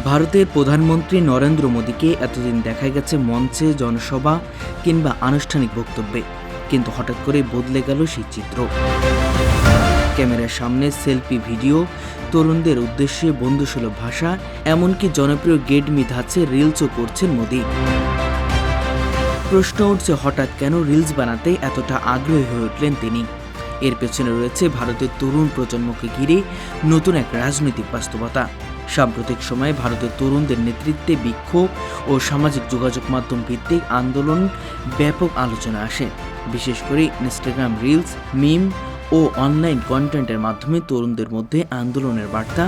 ভারতের প্রধানমন্ত্রী নরেন্দ্র মোদীকে এতদিন দেখা গেছে মঞ্চে, জনসভা কিংবা আনুষ্ঠানিক বক্তব্যে, কিন্তু হঠাৎ করে বদলে গেল সেই চিত্র। ক্যামেরার সামনে সেলফি ভিডিও, তরুণদের উদ্দেশ্যে বন্ধুসুলভ ভাষা, এমনকি জনপ্রিয় গেট মি ধাঁচে রিলসও করছেন মোদী। প্রশ্ন উঠছে, হঠাৎ কেন রিলস বানাতে এতটা আগ্রহী হয়ে উঠলেন তিনি? এর পেছনে রয়েছে ভারতের তরুণ প্রজন্মকে ঘিরে নতুন এক রাজনৈতিক বাস্তবতা। সাম্প্রতিক সময়ে ভারতের তরুণদের নেতৃত্বে বিক্ষোভ ও সামাজিক যোগাযোগ মাধ্যম ভিত্তিক আন্দোলন ব্যাপক আলোচনা আসে। বিশেষ করে ইনস্টাগ্রাম রিলস, মিম ও অনলাইন কন্টেন্টের মাধ্যমে তরুণদের মধ্যে আন্দোলনের বার্তা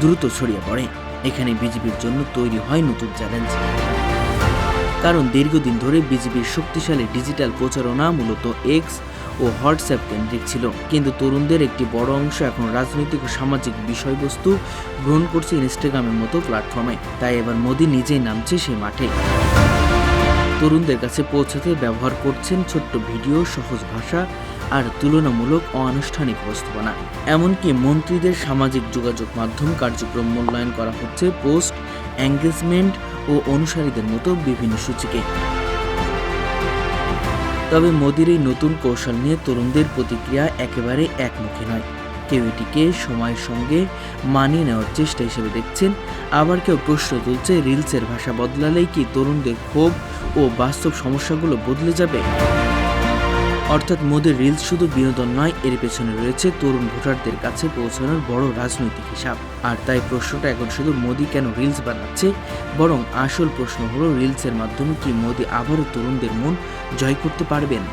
দ্রুত ছড়িয়ে পড়ে। এখানে বিজেপির জন্য তৈরি হয় নতুন চ্যালেঞ্জ। কারণ দীর্ঘদিন ধরে বিজেপির শক্তিশালী ডিজিটাল প্রচারণা মূলত এক্স ও হোয়াটসঅ্যাপ কেন্দ্রিক ছিল, কিন্তু তরুণদের একটি বড় অংশ এখন রাজনৈতিক ও সামাজিক বিষয়বস্তু গ্রহণ করছে ইনস্টাগ্রামের মতো প্ল্যাটফর্মে। তাই এবার মোদী নিজেই নামছে সেই মাঠে। তরুণদের কাছে পৌঁছাতে ব্যবহার করছেন ছোট্ট ভিডিও, সহজ ভাষা আর তুলনামূলক অনানুষ্ঠানিক উপস্থাপনা। এমনকি মন্ত্রীদের সামাজিক যোগাযোগ মাধ্যম কার্যক্রম মূল্যায়ন করা হচ্ছে পোস্ট, এঙ্গেজমেন্ট ও অনুসারীদের মতো বিভিন্ন সূচিকে। তবে মোদির এই নতুন কৌশল নিয়ে তরুণদের প্রতিক্রিয়া একেবারে একমুখী নয়। কেউ এটিকে সময়ের সঙ্গে মানিয়ে নেওয়ার চেষ্টা হিসেবে দেখছেন, আবার কেউ প্রশ্ন তুলছে, রিলসের ভাষা বদলালেই কি তরুণদের ক্ষোভ ও বাস্তব সমস্যাগুলো বদলে যাবে? অর্থাৎ মোদির রিলস শুধু বিনোদন নয়, এর পেছনে রয়েছে তরুণ ভোটারদের কাছে পৌঁছানোর বড় রাজনৈতিক হিসাব। আর তাই প্রশ্নটা এখন শুধু মোদি কেন রিলস বানাচ্ছে, বরং আসল প্রশ্ন হলো রিলসের মাধ্যমে কি মোদি আবারও তরুণদের মন জয় করতে পারবেন?